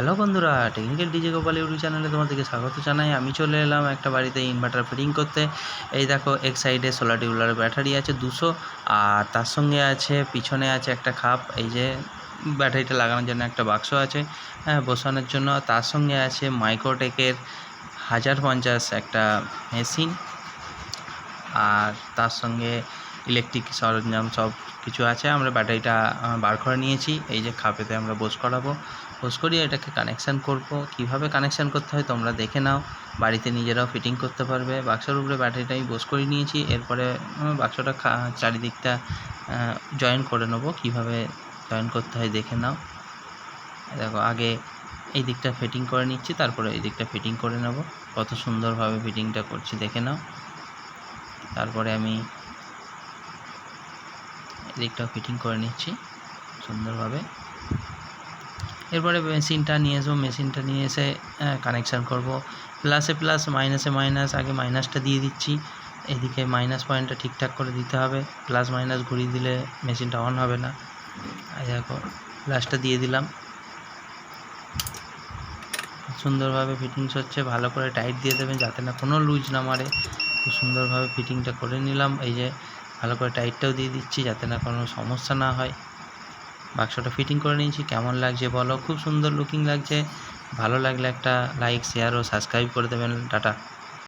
Hello বন্ধুরা, technical DJ Gopal YouTube চ্যানেলে তোমাদেরকে স্বাগত জানাই। আমি চলে এলাম একটা বাড়িতে ইনভার্টার ফিটিং করতে। এই দেখো, এক সাইডে সোলার টিউবলার ব্যাটারি আছে 200, আর তার সঙ্গে আছে পিছনে আছে একটা খাপ। এই যে ব্যাটারিটা লাগানোর জন্য একটা বাক্স আছে বসানোর জন্য। তার সঙ্গে আছে মাইক্রোটেকের 1050 একটা মেশিন, আর তার সঙ্গে ইলেকট্রিক সরঞ্জাম সব কিছু আছে। আমরা ব্যাটারিটা বার করে নিয়েছি। এই যে খাপেতে আমরা বোস করিয়ে এটাকে কানেকশান করব। কিভাবে কানেকশান করতে হয় তোমরা দেখে নাও, বাড়িতে নিজেরাও ফিটিং করতে পারবে। বাক্সের উপরে ব্যাটারিটা আমি বোস করে নিয়েছি। এরপরে বাক্সটা চারিদিকটা জয়েন করে নেবো। কিভাবে জয়েন করতে হয় দেখে নাও। দেখো, আগে এই দিকটা ফিটিং করে নিচ্ছি, তারপরে এই দিকটা ফিটিং করে নেব। কত সুন্দরভাবে ফিটিংটা করছি দেখে নাও। তারপরে আমি এদিকটাও ফিটিং করে নিচ্ছি সুন্দরভাবে। এরপরে মেশিনটা নিয়ে এসে কানেকশান করব। প্লাসে প্লাস, মাইনাসে মাইনাস। আগে মাইনাসটা দিয়ে দিচ্ছি। এদিকে মাইনাস পয়েন্টটা ঠিকঠাক করে দিতে হবে। প্লাস মাইনাস ঘুরিয়ে দিলে মেশিনটা অন হবে না। দেখো, প্লাসটা দিয়ে দিলাম। সুন্দরভাবে ফিটিংস হচ্ছে। ভালো করে টাইট দিয়ে দেবেন যাতে না কোনো লুজ না মারে। খুব সুন্দরভাবে ফিটিংটা করে নিলাম। এই যে ভালো করে টাইটটাও দিয়ে দিচ্ছি যাতে না কোনো সমস্যা না হয়। বাক্সটা ফিটিং করে নিয়েছি। কেমন লাগছে বলো? খুব সুন্দর লুকিং লাগছে। ভালো লাগলে একটা লাইক, শেয়ার ও সাবস্ক্রাইব করে দেবেন। টাটা।